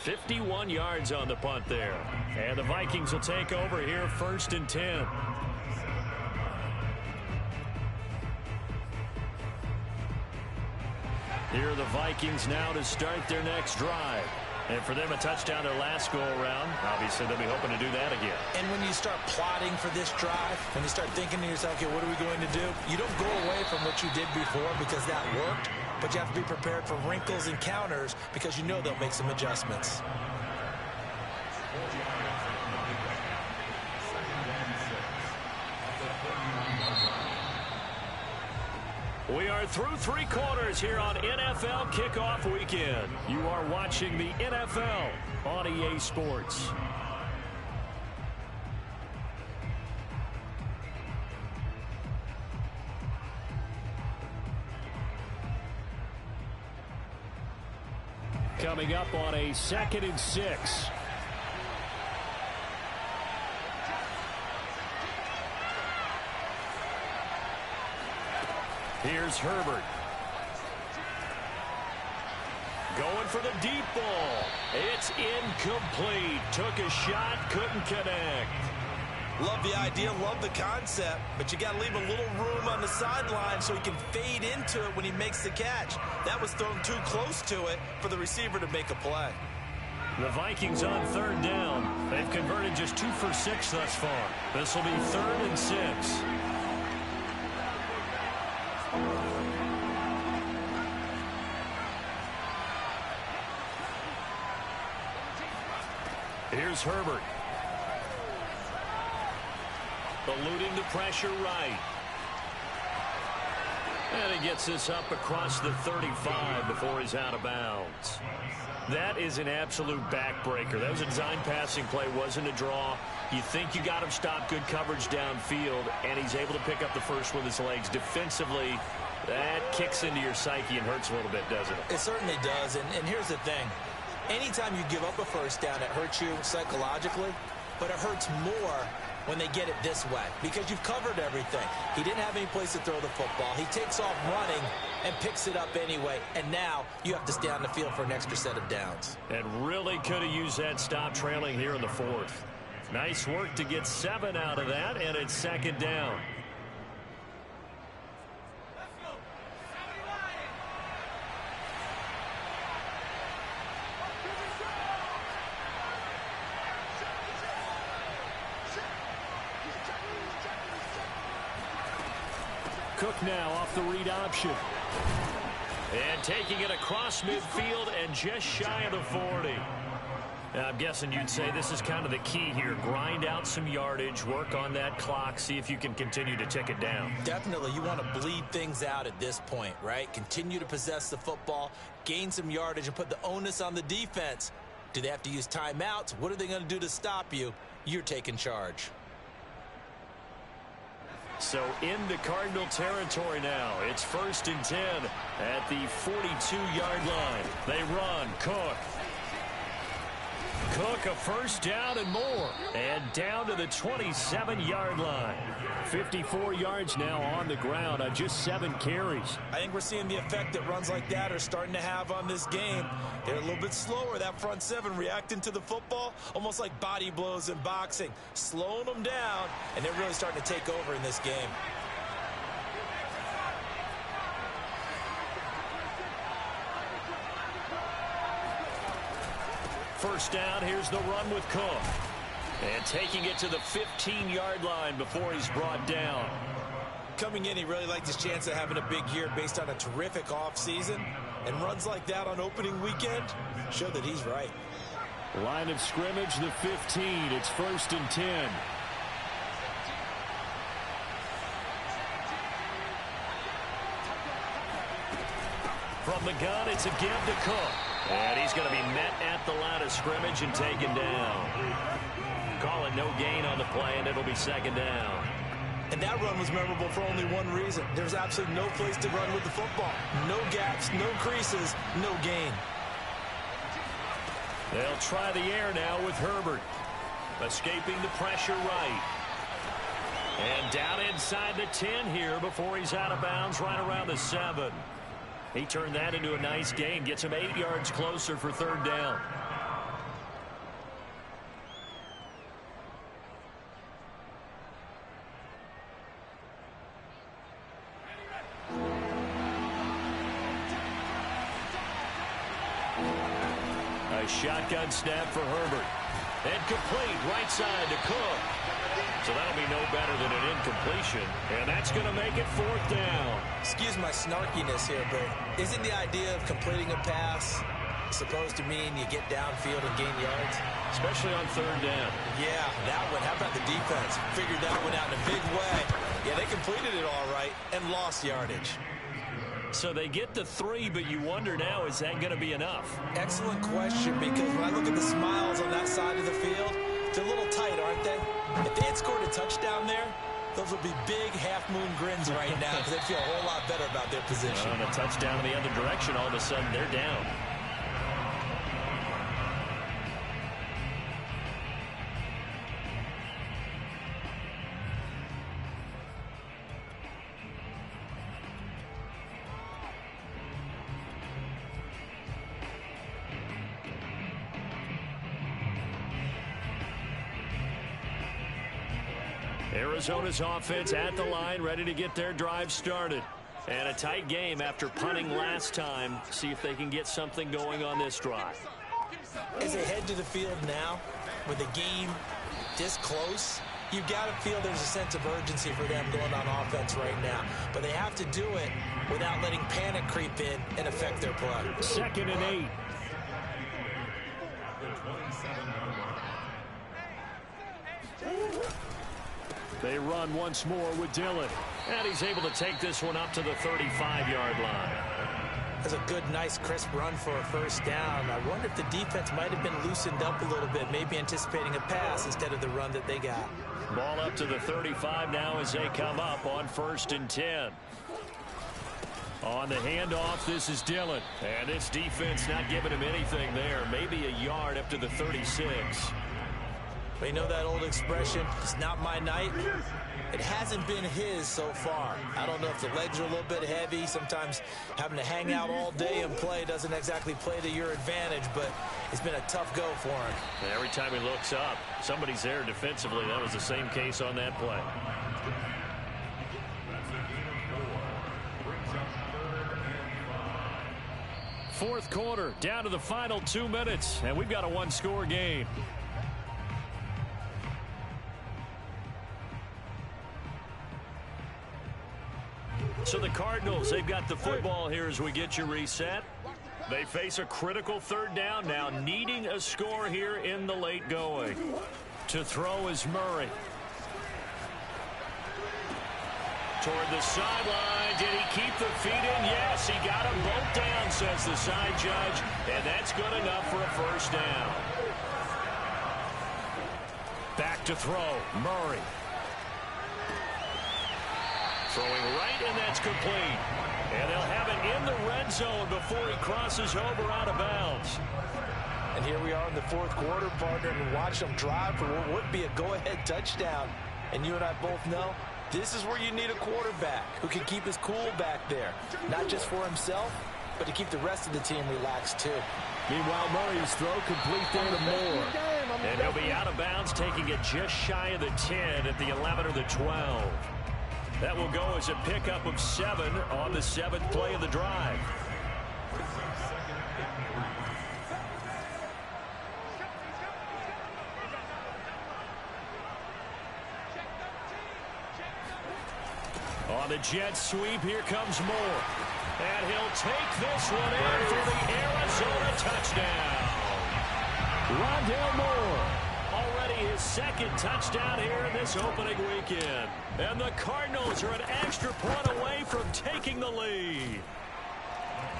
51 yards on the punt there. And the Vikings will take over here, 1st and 10. Here are the Vikings now to start their next drive. And for them, a touchdown their last go-around. Obviously, they'll be hoping to do that again. And when you start plotting for this drive, when you start thinking to yourself, okay, what are we going to do? You don't go away from what you did before because that worked, but you have to be prepared for wrinkles and counters because you know they'll make some adjustments. We are through 3 quarters here on NFL Kickoff Weekend. You are watching the NFL on EA Sports. Coming up on a 2nd and 6. Here's Herbert. Going for the deep ball. It's incomplete. Took a shot, couldn't connect. Love the idea, love the concept, but you got to leave a little room on the sideline so he can fade into it when he makes the catch. That was thrown too close to it for the receiver to make a play. The Vikings on 3rd down. They've converted just 2 for 6 thus far. This will be 3rd and 6. Here's Herbert. Eluding the pressure right. And he gets this up across the 35 before he's out of bounds. That is an absolute backbreaker. That was a design passing play, wasn't a draw. You think you got him stopped, good coverage downfield, and he's able to pick up the first with his legs. Defensively, that kicks into your psyche and hurts a little bit, doesn't it? It certainly does, and here's the thing. Anytime you give up a first down, it hurts you psychologically, but it hurts more when they get it this way because you've covered everything. He didn't have any place to throw the football. He takes off running and picks it up anyway, and now you have to stay on the field for an extra set of downs. And really could have used that stop trailing here in the 4th. Nice work to get 7 out of that, and it's 2nd down. Cook now off the read option. And taking it across midfield and just shy of the 40. I'm guessing you'd say this is kind of the key here. Grind out some yardage, work on that clock, see if you can continue to tick it down. Definitely, you want to bleed things out at this point, right? Continue to possess the football, gain some yardage, and put the onus on the defense. Do they have to use timeouts? What are they going to do to stop you? You're taking charge. So into Cardinal territory now. It's 1st and 10 at the 42-yard line. They run. Cook. Cook a first down and more. And down to the 27-yard line. 54 yards now on the ground on just 7 carries. I think we're seeing the effect that runs like that are starting to have on this game. They're a little bit slower, that front seven, reacting to the football, almost like body blows in boxing, slowing them down, and they're really starting to take over in this game. First down, here's the run with Cook. And taking it to the 15-yard line before he's brought down. Coming in, he really liked his chance of having a big year based on a terrific offseason. And runs like that on opening weekend show that he's right. Line of scrimmage, the 15. It's 1st and 10. From the gun, it's a give to Cook. And he's going to be met at the line of scrimmage and taken down. Call it no gain on the play, and it'll be 2nd down. And that run was memorable for only one reason. There's absolutely no place to run with the football. No gaps, no creases, no gain. They'll try the air now with Herbert. Escaping the pressure right. And down inside the 10 here before he's out of bounds right around the 7. He turned that into a nice gain. Gets him 8 yards closer for 3rd down. A shotgun snap for Herbert. And complete right side to Cook. So that'll be no better than an incompletion. And that's going to make it 4th down. Excuse my snarkiness here, but isn't the idea of completing a pass supposed to mean you get downfield and gain yards? Especially on 3rd down. Yeah, that one. How about the defense? Figured that one out in a big way. Yeah, they completed it all right and lost yardage. So they get the 3, but you wonder now, is that going to be enough? Excellent question, because when I look at the smiles on that side of the field, they're a little tight, aren't they? If they had scored a touchdown there, those would be big half-moon grins right now because they'd feel a whole lot better about their position. On a touchdown in the other direction, all of a sudden they're down. Arizona's offense at the line, ready to get their drive started. And a tight game after punting last time. See if they can get something going on this drive. As they head to the field now, with the game this close, you've got to feel there's a sense of urgency for them going on offense right now. But they have to do it without letting panic creep in and affect their play. 2nd and 8. They run once more with Dillon. And he's able to take this one up to the 35-yard line. That's a good, nice, crisp run for a 1st down. I wonder if the defense might have been loosened up a little bit, maybe anticipating a pass instead of the run that they got. Ball up to the 35 now as they come up on 1st and 10. On the handoff, this is Dillon. And this defense not giving him anything there. Maybe a yard up to the 36. But you know that old expression, it's not my night? It hasn't been his so far. I don't know if the legs are a little bit heavy. Sometimes having to hang out all day and play doesn't exactly play to your advantage, but it's been a tough go for him. And every time he looks up, somebody's there defensively. That was the same case on that play. Fourth quarter, down to the final 2 minutes, and we've got a one-score game. So the Cardinals, they've got the football here as we get you reset. They face a critical 3rd down now, needing a score here in the late going. To throw is Murray. Toward the sideline. Did he keep the feet in? Yes, he got them both down, says the side judge. And that's good enough for a 1st down. Back to throw, Murray. Throwing right, and that's complete. And they'll have it in the red zone before he crosses over out of bounds. And here we are in the fourth quarter, partner, and watch them drive for what would be a go-ahead touchdown. And you and I both know this is where you need a quarterback who can keep his cool back there, not just for himself, but to keep the rest of the team relaxed too. Meanwhile, Murray's throw complete there to Moore. And he'll be out of bounds, taking it just shy of the 10 at the 11 or the 12. That will go as a pickup of 7 on the 7th play of the drive. On the jet sweep, here comes Moore. And he'll take this one in for the Arizona touchdown. Rondale Moore, already his second touchdown here in this opening weekend. And the Cardinals are an extra point away from taking the lead.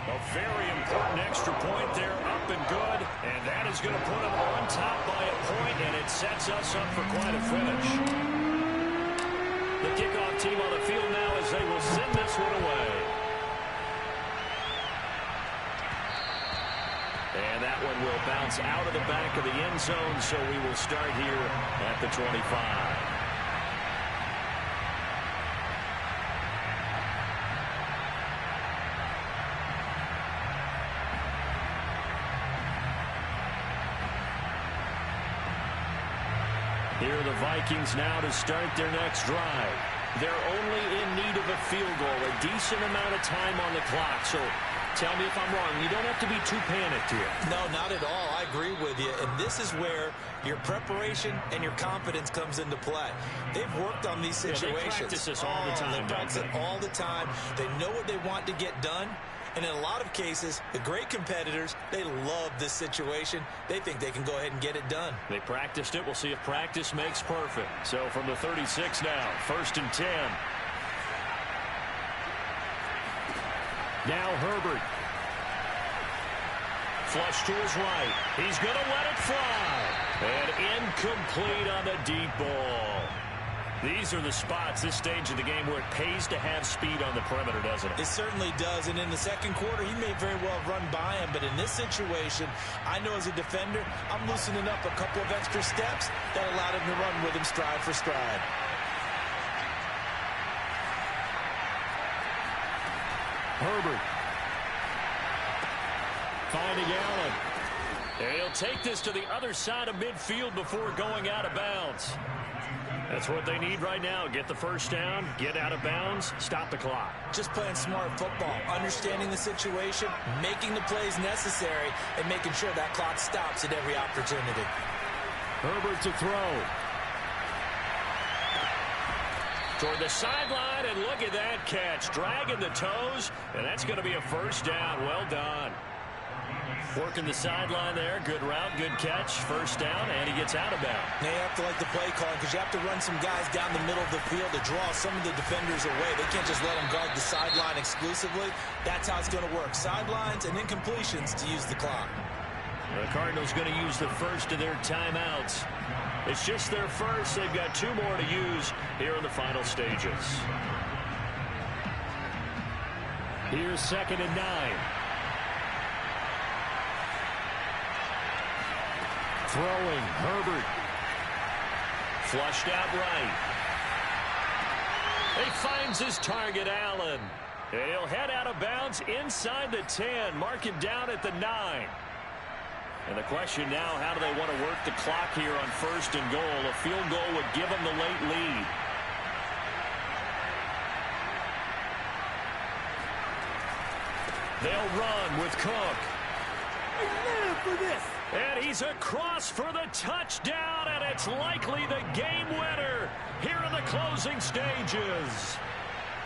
A very important extra point there, up and good. And that is going to put them on top by a point, and it sets us up for quite a finish. The kickoff team on the field now as they will send this one away. And that one will bounce out of the back of the end zone, so we will start here at the 25. Here are the Vikings now to start their next drive. They're only in need of a field goal, a decent amount of time on the clock. So tell me if I'm wrong. You don't have to be too panicked here. No, not at all. I agree with you. And this is where your preparation and your confidence comes into play. They've worked on these situations. They practice this all the time. They practice it all the time. They know what they want to get done. And in a lot of cases, the great competitors, they love this situation. They think they can go ahead and get it done. They practiced it. We'll see if practice makes perfect. So from the 36 now, 1st and 10. Now Herbert. Flush to his right. He's going to let it fly. And incomplete on the deep ball. These are the spots, this stage of the game, where it pays to have speed on the perimeter, doesn't it? It certainly does. And in the second quarter, he may very well run by him. But in this situation, I know as a defender, I'm loosening up a couple of extra steps that allowed him to run with him stride for stride. Herbert. Finding Allen. And he'll take this to the other side of midfield before going out of bounds. That's what they need right now. Get the first down, get out of bounds, stop the clock. Just playing smart football, understanding the situation, making the plays necessary, and making sure that clock stops at every opportunity. Herbert to throw. Toward the sideline, and look at that catch. Dragging the toes, and that's going to be a first down. Well done. Working the sideline there. Good route, good catch. First down, and he gets out of bounds. Now you have to like the play calling because you have to run some guys down the middle of the field to draw some of the defenders away. They can't just let them guard the sideline exclusively. That's how it's going to work. Sidelines and incompletions to use the clock. The Cardinals going to use the first of their timeouts. It's just their first. They've got 2 more to use here in the final stages. Here's 2nd and 9. Throwing, Herbert. Flushed out right. He finds his target, Allen. And he'll head out of bounds inside the 10. Mark him down at the 9. And the question now, how do they want to work the clock here on 1st and goal? A field goal would give them the late lead. They'll run with Cook. Live for this. And he's across for the touchdown, and it's likely the game winner here in the closing stages.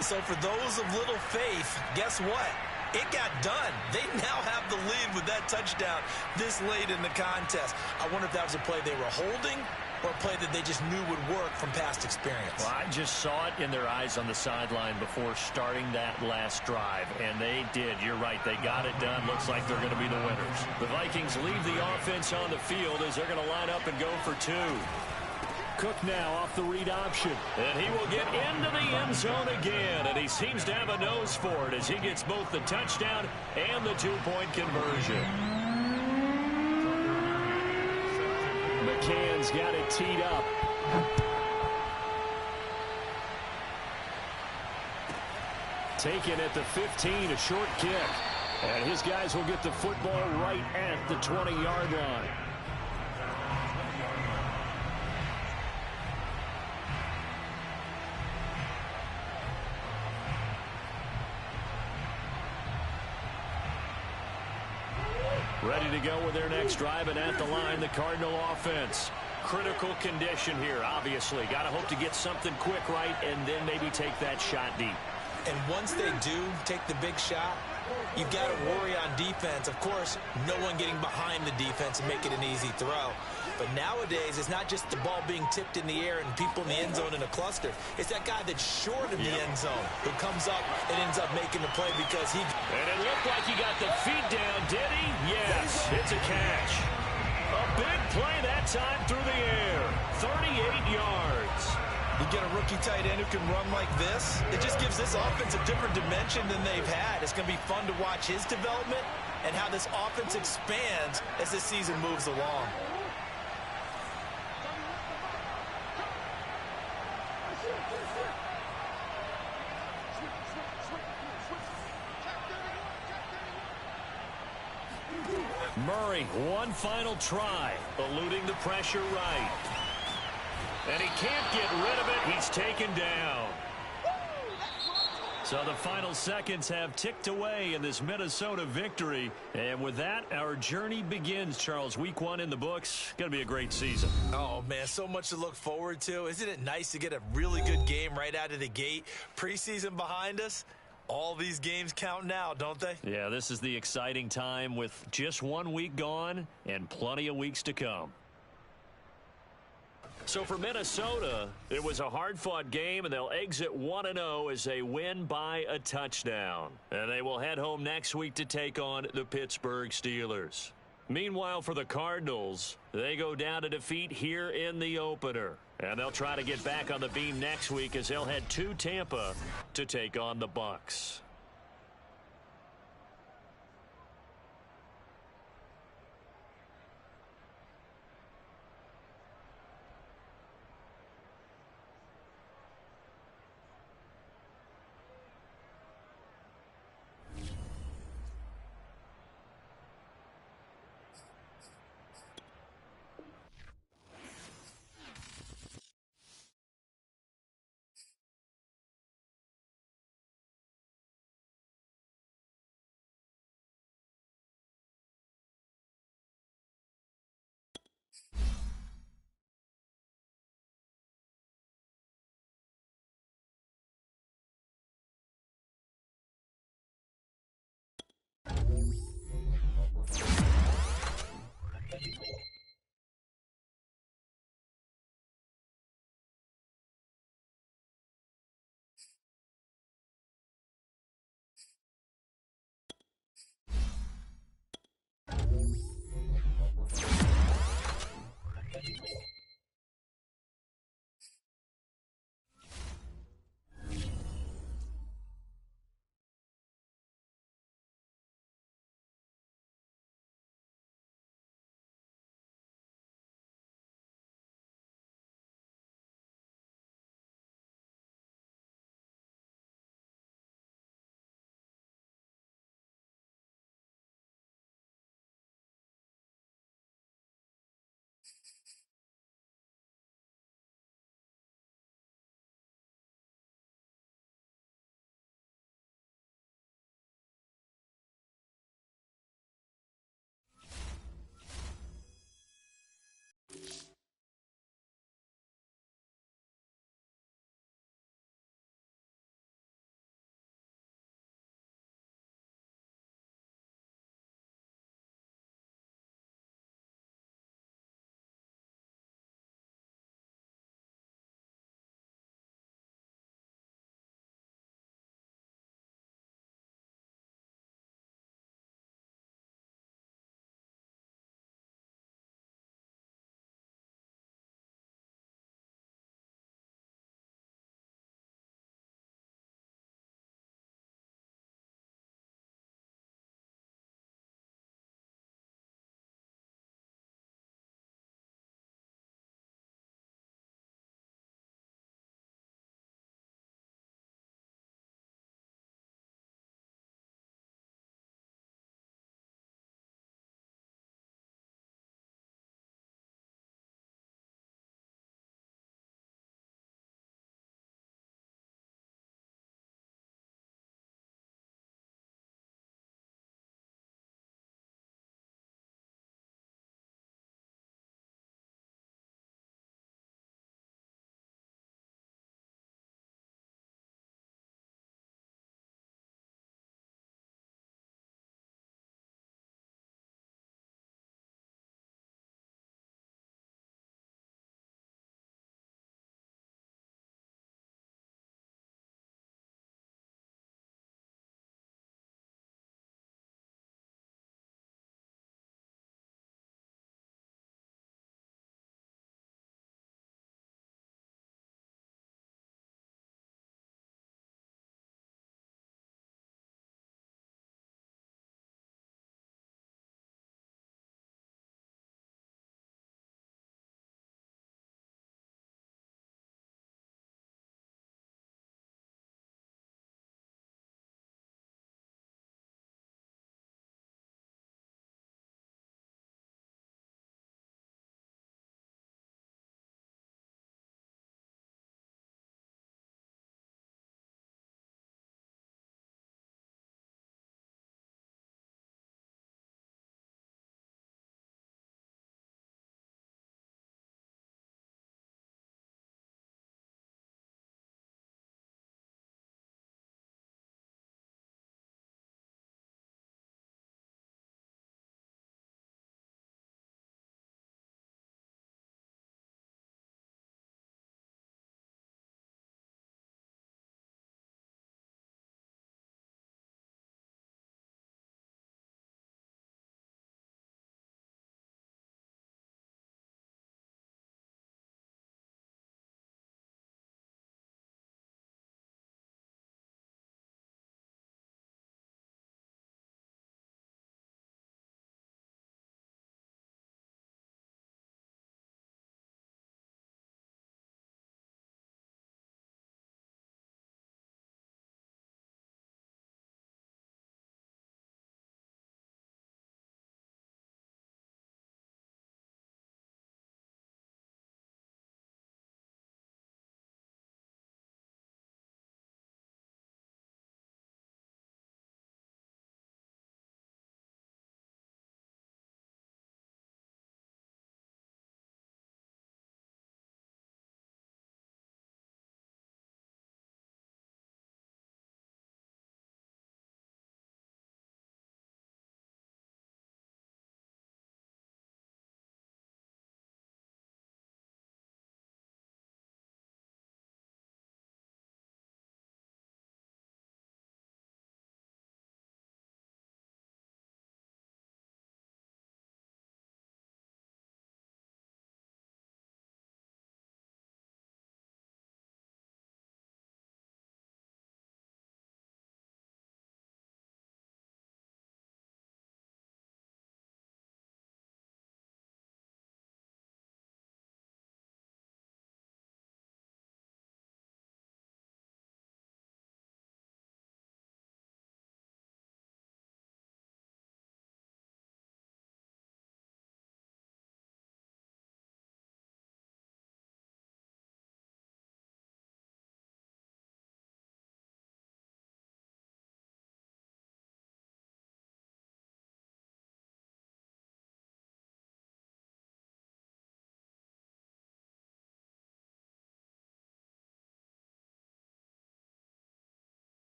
So for those of little faith, guess what? It got done. They now have the lead with that touchdown this late in the contest. I wonder if that was a play they were holding or a play that they just knew would work from past experience. Well, I just saw it in their eyes on the sideline before starting that last drive, and they did. You're right. They got it done. Looks like they're going to be the winners. The Vikings leave the offense on the field as they're going to line up and go for 2. Cook now off the read option. And he will get into the end zone again, and he seems to have a nose for it as he gets both the touchdown and the 2-point conversion. backhand's got it teed up. Taken at the 15, a short kick. And his guys will get the football right at the 20-yard line. Ready to go with their next drive, and at the line, the Cardinal offense. Critical condition here, obviously. Got to hope to get something quick right and then maybe take that shot deep. And once they do take the big shot, you've got to worry on defense. Of course, no one getting behind the defense and make it an easy throw. But nowadays, it's not just the ball being tipped in the air and people in the end zone in a cluster. It's that guy that's short of the end zone who comes up and ends up making the play because he... And it looked like he got the feet down, did he? Yes, it's a catch. A big play that time through the air. 38 yards. You get a rookie tight end who can run like this, it just gives this offense a different dimension than they've had. It's going to be fun to watch his development and how this offense expands as the season moves along. Murray, one final try, eluding the pressure right. And he can't get rid of it. He's taken down. So the final seconds have ticked away in this Minnesota victory. And with that, our journey begins, Charles. Week 1 in the books. Going to be a great season. Oh, man, so much to look forward to. Isn't it nice to get a really good game right out of the gate? Preseason behind us. All these games count now, don't they? Yeah, this is the exciting time with just 1 week gone and plenty of weeks to come. So for Minnesota, it was a hard-fought game, and they'll exit 1-0 as they win by a touchdown. And they will head home next week to take on the Pittsburgh Steelers. Meanwhile, for the Cardinals, they go down to defeat here in the opener. And they'll try to get back on the beam next week as they'll head to Tampa to take on the Bucs.